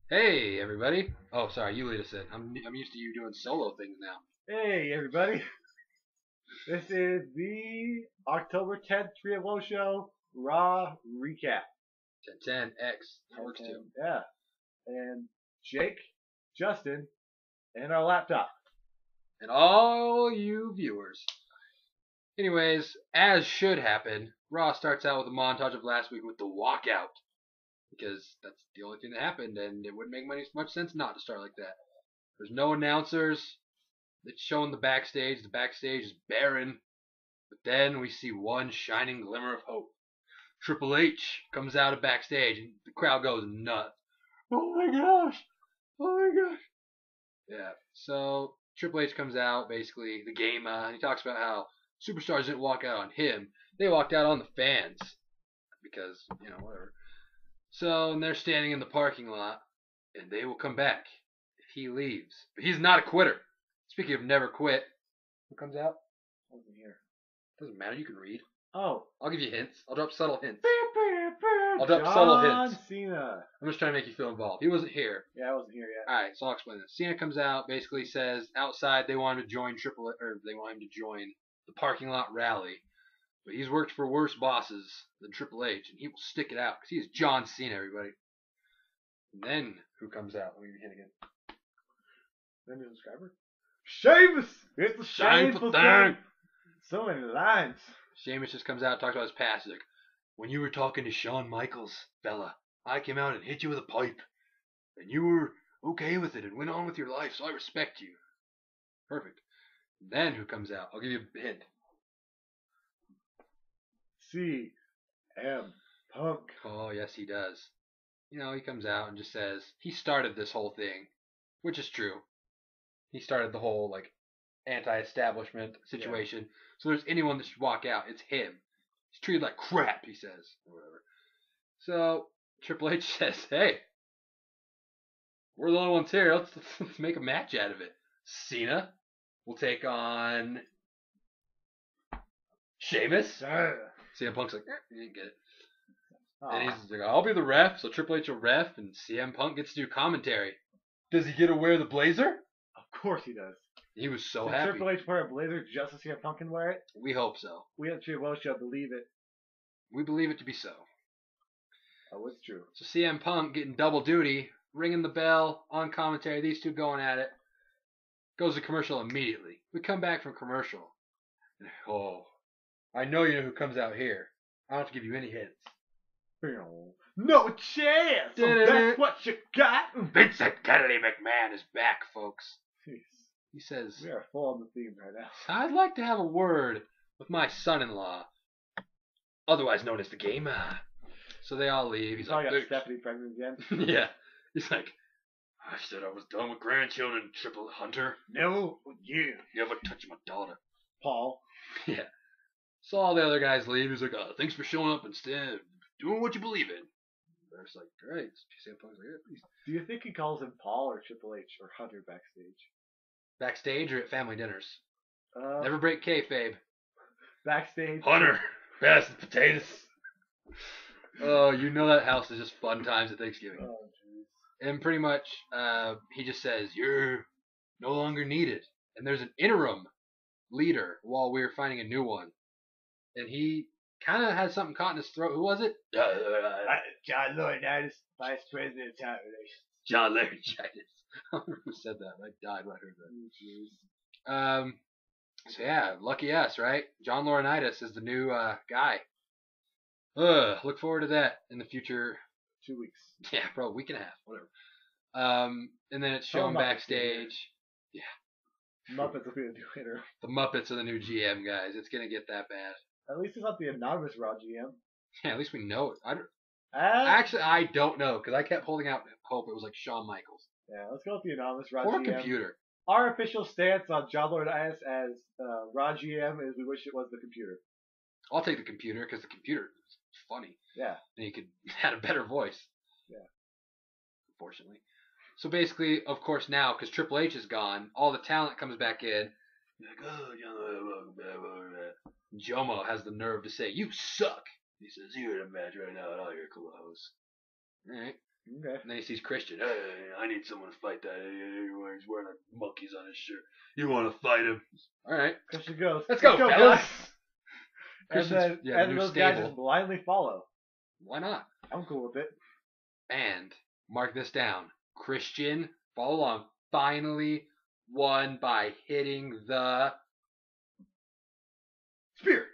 Hey, everybody. Oh, sorry, you lead us in. I'm used to you doing solo things now. Hey everybody, this is the October 10th 3 show Raw recap. 10X. That works too. Yeah, and Jake, Justin, and our laptop. And all you viewers. Anyways, as should happen, Raw starts out with a montage of last week with the walkout. Because that's the only thing that happened, and it wouldn't make much sense not to start like that. There's no announcers. It's showing the backstage. The backstage is barren. But then we see one shining glimmer of hope. Triple H comes out of backstage, and the crowd goes nuts. Oh my gosh! Oh my gosh! Yeah. So Triple H comes out, basically the game, and he talks about how superstars didn't walk out on him; they walked out on the fans because whatever. So and they're standing in the parking lot, and they will come back if he leaves. But he's not a quitter. Speaking of never quit, who comes out? Wasn't here. Doesn't matter. You can read. Oh, I'll give you hints. I'll drop subtle hints. I'll drop subtle hints. John Cena. I'm just trying to make you feel involved. He wasn't here. Yeah, I wasn't here yet. All right, so I'll explain this. Cena comes out, basically says outside they want him to join they want him to join the parking lot rally, but he's worked for worse bosses than Triple H, and he will stick it out because he's John Cena, everybody. And then who comes out? Let me begin again. Then the subscriber. Sheamus. It's a Shameful shameful thing. thing. So many lines. Sheamus just comes out and talks about his past. He's like, when you were talking to Shawn Michaels, fella, I came out and hit you with a pipe, and you were okay with it and went on with your life, so I respect you. Perfect. Then who comes out? I'll give you a hint. CM Punk. Oh, yes, he does. He comes out and just says he started this whole thing, which is true. He started the whole, anti-establishment situation. Yeah. So there's anyone that should walk out, it's him. He's treated like crap, he says, or whatever. So Triple H says, hey, we're the only ones here. Let's make a match out of it. Cena will take on Sheamus. CM Punk's like, you didn't get it. And he's like, I'll be the ref. So Triple H will ref, and CM Punk gets to do commentary. Does he get to wear the blazer? Of course he does. He was so Did happy. Triple H wear a blazer just to see CM Punk can wear it? We hope so. We at the Show believe it. We believe it to be so. Oh, it's true. So CM Punk getting double duty, ringing the bell on commentary. These two going at it. Goes to commercial immediately. We come back from commercial. And, I know you know who comes out here. I don't have to give you any hints. No chance! So that's what you got? Vincent Kennedy McMahon is back, folks. Jeez. He says, we are full on the theme right now. I'd like to have a word with my son-in-law, otherwise known as the Gamer. So they all leave. He's like, got Stephanie pregnant again. Yeah. He's like, I said I was done with grandchildren, Triple Hunter. No, you. Never touch my daughter. Paul. Yeah. So all the other guys leave. He's like, thanks for showing up instead. Doing what you believe in. They're just like, great. CM Punk's like, yeah, please. Do you think he calls him Paul or Triple H or Hunter backstage? Backstage or at family dinners? Uh, Never break kayfabe. Backstage. Hunter, pass the potatoes. Oh, you know that house is just fun times at Thanksgiving. Oh, jeez. And pretty much, he just says, you're no longer needed. And there's an interim leader while we're finding a new one. And he kind of had something caught in his throat. Who was it? John Laurinaitis, Vice President of Talent Relations. John Laurinaitis. I don't remember who said that. I died when I heard that. So yeah, lucky us, right? John Laurinaitis is the new guy. Look forward to that in the future. 2 weeks. Yeah, probably a week and a half, whatever. And then it's shown backstage. Yeah. Muppets will be the new hitter. The Muppets are the new GM, guys. It's gonna get that bad. At least it's not the anonymous Raw GM. Yeah, at least we know it. Actually, I don't know, because I kept holding out hope it was like Shawn Michaels. Yeah, let's go with the anonymous Raw Or GM. computer. Our official stance on John Laurinaitis as Raw GM is we wish it was the computer. I'll take the computer, because the computer is funny. Yeah. And he had a better voice. Yeah. Unfortunately. So basically, of course, now, because Triple H is gone, all the talent comes back in. You're like, Jomo has the nerve to say, you suck. He says, you're in a match right now, and all your clothes. Alright. Okay. And then he sees Christian. Hey, I need someone to fight that. He's wearing monkeys on his shirt. You want to fight him? All right. Christian goes. Let's go, fellas. guys. And Christian's, then, yeah, and new those stable. guys just blindly follow. Why not? I'm cool with it. And mark this down. Christian, follow along, finally won by hitting the Spear.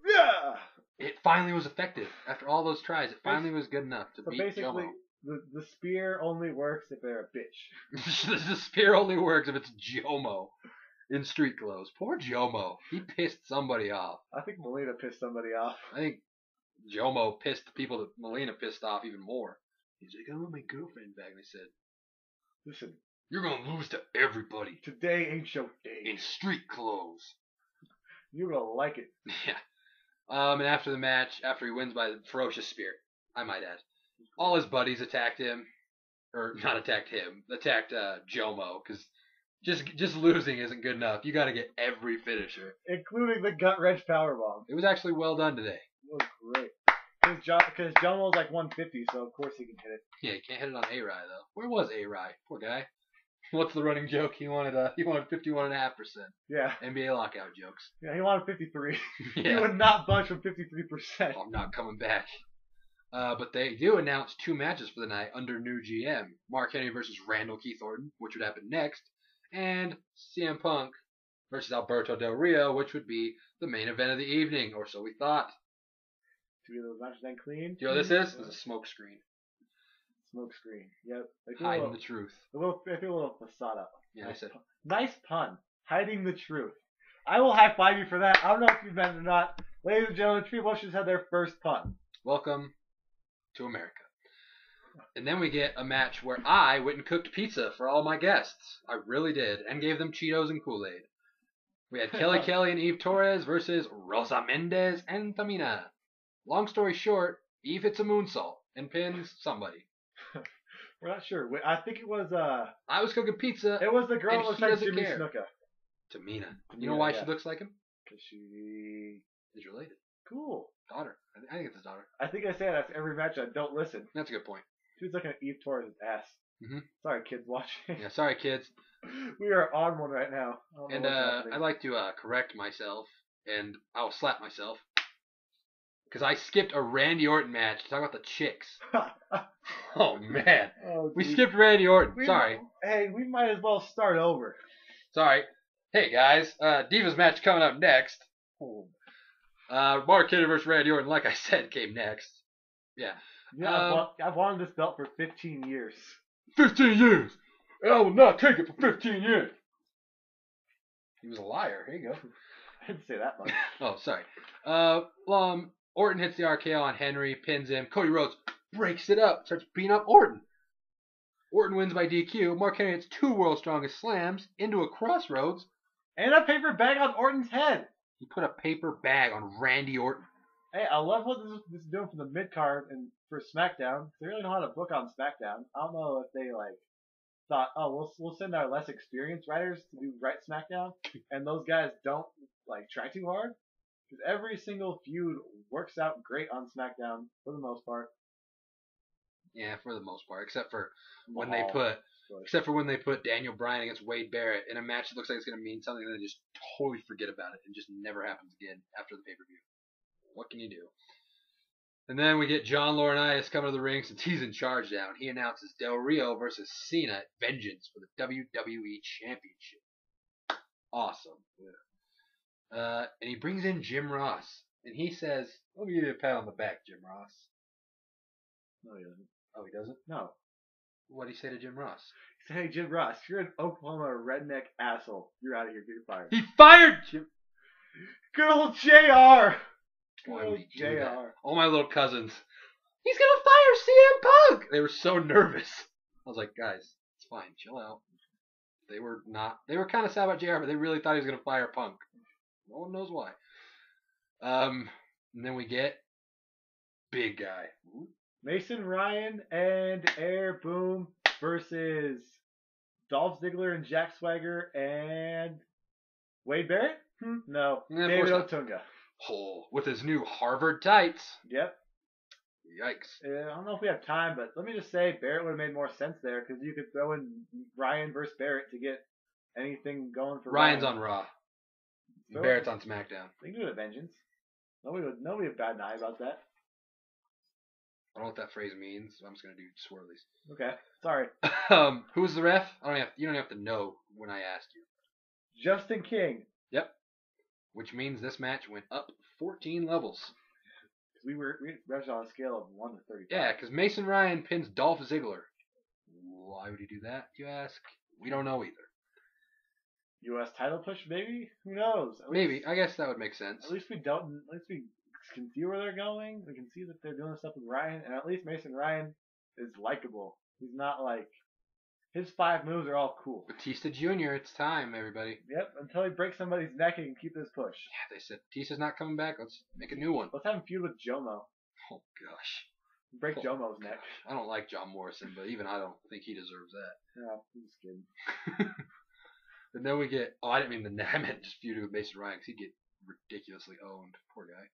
Yeah. It finally was effective. After all those tries, it finally was good enough to So beat basically, Jomo. the spear only works if they're a bitch. The spear only works if it's Jomo in street clothes. Poor Jomo. He pissed somebody off. I think Melina pissed somebody off. I think Jomo pissed the people that Melina pissed off even more. He's like, I want my girlfriend back. And I said, Listen, you're going to lose to everybody today ain't your day. in street clothes. You're going to like it. Yeah. And after the match, after he wins by the ferocious spear, I might add, all his buddies attacked him. Or not attacked him. Attacked Jomo. Because just losing isn't good enough. You got to get every finisher. Including the gut wrench powerbomb. It was actually well done today. It was great. Because Jomo's like 150, so of course he can hit it. Yeah, you can't hit it on A-Rai, though. Where was A-Rai? Poor guy. What's the running joke? He wanted 51.5%. Yeah. NBA lockout jokes. Yeah, he wanted 53. Yeah. He would not budge from 53%. I'm not coming back. But they do announce 2 matches for the night under new GM. Mark Henry versus Randall Keith Orton, which would happen next. And CM Punk versus Alberto Del Rio, which would be the main event of the evening, or so we thought. To be those matches then clean. Do you know what this is? It's a smoke screen. Smoke screen. Yep. Hiding the truth. I feel a little facade up. Yeah, I said. Nice pun. Hiding the truth. I will high five you for that. I don't know if you've meant it or not. Ladies and gentlemen, Tree Bushes had their first pun. Welcome to America. And then we get a match where I went and cooked pizza for all my guests. I really did. And gave them Cheetos and Kool-Aid. We had Kelly Kelly and Eve Torres versus Rosa Mendez and Tamina. Long story short, Eve hits a moonsault and pins somebody. We're not sure. I think it was I was cooking pizza. it was the girl and that looks he like doesn't Jimmy care. Snuka. Tamina. You know why yeah. she looks like him? Because she He's related. cool. Daughter. I think it's his daughter. I think I say that after every match. I don't listen. That's a good point. She was looking at Eve Torres' ass. Mm-hmm. Sorry, kids watching. Yeah, sorry, kids. We are on one right now. And I like to correct myself, and I'll slap myself. Because I skipped a Randy Orton match to talk about the chicks. Oh, man. We skipped Randy Orton. Sorry. Hey, we might as well start over. Sorry. Hey, guys. Divas match coming up next. Mark Henry versus Randy Orton, like I said, came next. Yeah. Yeah, I've wanted this belt for 15 years. 15 years! I will not take it for 15 years! He was a liar. Here you go. I didn't say that much. Oh, sorry. Orton hits the RKO on Henry, pins him. Cody Rhodes breaks it up, starts beating up Orton. Orton wins by DQ. Mark Henry hits 2 World's Strongest Slams into a crossroads. And a paper bag on Orton's head. He put a paper bag on Randy Orton. Hey, I love what this is doing for the mid-card and for SmackDown. They really know how to book on SmackDown. I don't know if they thought, oh, we'll send our less experienced writers to do right SmackDown, and those guys don't try too hard. Because every single feud works out great on SmackDown for the most part. Yeah, for the most part, except for when they put Daniel Bryan against Wade Barrett in a match that looks like it's going to mean something, and then just totally forget about it and just never happens again after the pay-per-view. What can you do? And then we get John Laurinaitis coming to the ring since he's in charge now, and he announces Del Rio versus Cena at Vengeance for the WWE Championship. Awesome. Yeah. And he brings in Jim Ross, and he says, "Let me give you a pat on the back, Jim Ross." No, he doesn't. Oh, he doesn't? No. What did he say to Jim Ross? He said, hey, Jim Ross, you're an Oklahoma redneck asshole. You're out of here. Get fired. He fired Jim. Good old JR. Why would he do that? All my little cousins. He's gonna fire CM Punk. They were so nervous. I was like, guys, it's fine. Chill out. They were not. They were kind of sad about JR, but they really thought he was gonna fire Punk. No one knows why. And then we get big guy. Ooh. Mason Ryan and Air Boom versus Dolph Ziggler and Jack Swagger and Wade Barrett? No. David Otunga. Oh, with his new Harvard tights. Yep. Yikes. I don't know if we have time, but let me just say Barrett would have made more sense there because you could throw in Ryan versus Barrett to get anything going for Ryan's Ryan. on Raw. Throw Barrett's it- on SmackDown. They can do it at Vengeance. Nobody would bat an eye about that. I don't know what that phrase means, so I'm just gonna do swirlies. Okay, sorry. Who's the ref? You don't have to know when I ask you. Justin King. Yep. Which means this match went up 14 levels. We rushed on a scale of 1 to 35. Yeah, because Mason Ryan pins Dolph Ziggler. Why would he do that, you ask? We don't know either. U.S. title push, maybe? Who knows? Maybe. I guess that would make sense. At least we can see where they're going. We can see that they're doing stuff with Ryan, and at least Mason Ryan is likable. He's not like his 5 moves are all cool. Batista Jr., it's time, everybody. Yep, until he breaks somebody's neck and can keep this push. Yeah, they said Batista's not coming back. Let's make a new one. Let's have him feud with Jomo. Oh, gosh. Break Jomo's neck. I don't like John Morrison, but even I don't think he deserves that. Yeah, I'm just kidding. And then we get... Oh, I didn't mean I meant just feuding with Mason Ryan, because he'd get ridiculously owned. Poor guy.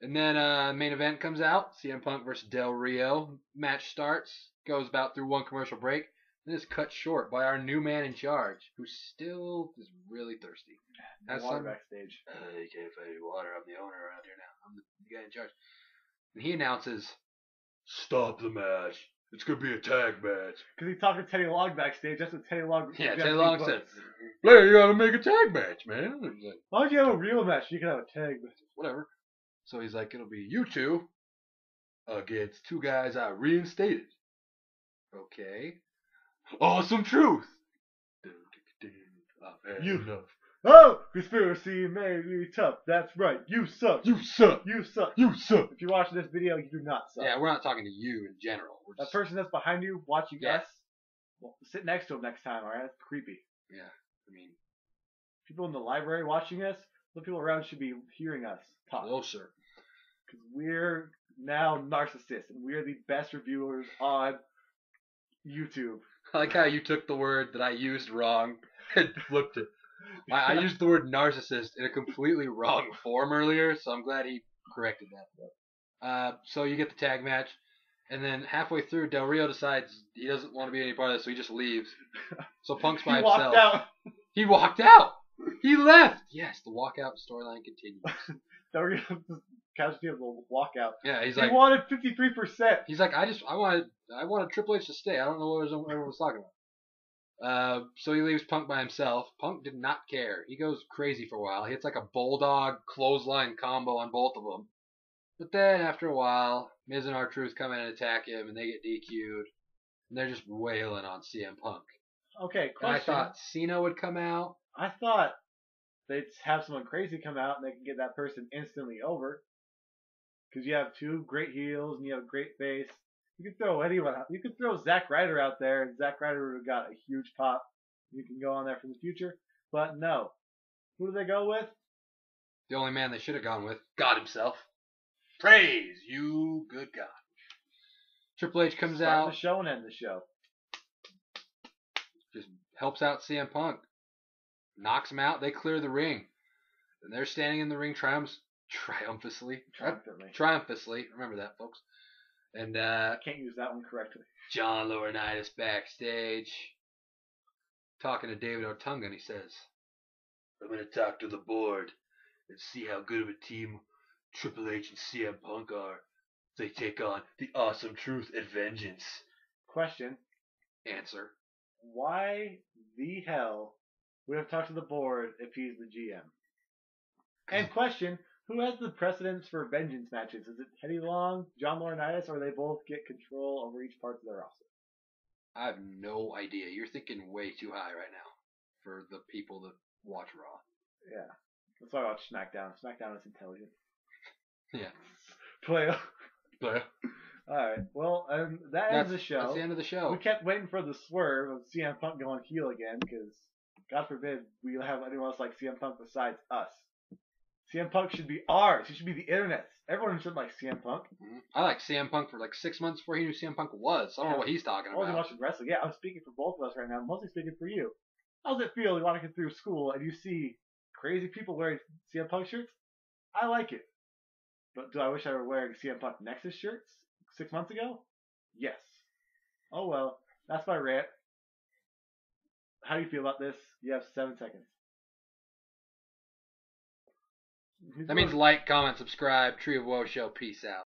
And then main event comes out. CM Punk versus Del Rio. Match starts. Goes about through one commercial break. Then is cut short by our new man in charge, who still is really thirsty. Has water backstage. You can't find any water. I'm the owner around here now. I'm the guy in charge. And he announces, "Stop the match. It's going to be a tag match." Because he talked to Teddy Long backstage. That's what Teddy Long... Yeah, Teddy Long said, "Blair, you got to make a tag match, man." And he's like, why don't you have a real match? You can have a tag match. Whatever. So he's like, it'll be you two against 2 guys I reinstated. Okay. Awesome truth. I've had enough. Oh, conspiracy made me tough. That's right. You suck. You suck. You suck. You suck. If you're watching this video, you do not suck. Yeah, we're not talking to you in general. We're That just, person that's behind you watching Yeah. us, well, sit next to him next time, alright? That's creepy. yeah, I mean, People in the library watching us, the people around should be hearing us talk. closer. Because we're now narcissists, and we're the best reviewers on YouTube. I like how you took the word that I used wrong and flipped it. I used the word narcissist in a completely wrong form earlier, so I'm glad he corrected that. So you get the tag match, and then halfway through, Del Rio decides he doesn't want to be any part of this, so he just leaves. So Punk's by He himself. walked out. He walked out. He left. Yes, the walkout storyline continues. Del Rio was casualty of the walkout. Yeah, He wanted 53%. he's like, I wanted Triple H to stay. I don't know what everyone was talking about. So he leaves Punk by himself. Punk did not care. He goes crazy for a while. He hits like a bulldog clothesline combo on both of them. But then after a while, Miz and R-Truth come in and attack him, and they get DQ'd. And they're just wailing on CM Punk. Okay, And I question. thought Cena would come out. I thought they'd have someone crazy come out and they can get that person instantly over. Because you have 2 great heels and you have a great face. You could throw anyone out. You could throw Zack Ryder out there, and Zack Ryder would have got a huge pop. You can go on there for the future. But no. Who do they go with? The only man they should have gone with, God himself. Praise you, good God. Triple H comes Start out, the show and end the show. just helps out CM Punk. Knocks him out, they clear the ring. And they're standing in the ring triumphantly. Remember that, folks. And I can't use that one correctly. John Laurinaitis backstage, talking to David Otunga, and he says, "I'm going to talk to the board and see how good of a team Triple H and CM Punk are. They take on the Awesome Truth and Vengeance." Question. Answer. Why the hell would have talked to the board if he's the GM? And question. Who has the precedence for vengeance matches? Is it Teddy Long, John Laurinaitis, or they both get control over each part of their roster? I have no idea. You're thinking way too high right now for the people that watch Raw. Yeah. That's why I watch SmackDown. SmackDown is intelligent. Yeah. Player. But Alright. Well, that ends the show. That's the end of the show. We kept waiting for the swerve of CM Punk going heel again, because God forbid we have anyone else like CM Punk besides us. CM Punk should be ours. He should be the internet's. Everyone should like CM Punk. I liked CM Punk for like 6 months before he knew CM Punk was. I don't know what he's talking I wasn't about. watching wrestling. Yeah, I'm speaking for both of us right now. I'm mostly speaking for you. How's it feel walking through school and you see crazy people wearing CM Punk shirts? I like it. But do I wish I were wearing CM Punk Nexus shirts 6 months ago? Yes. Oh well, that's my rant. How do you feel about this? You have 7 seconds. That means like, comment, subscribe. Tree of Woe Show. Peace out.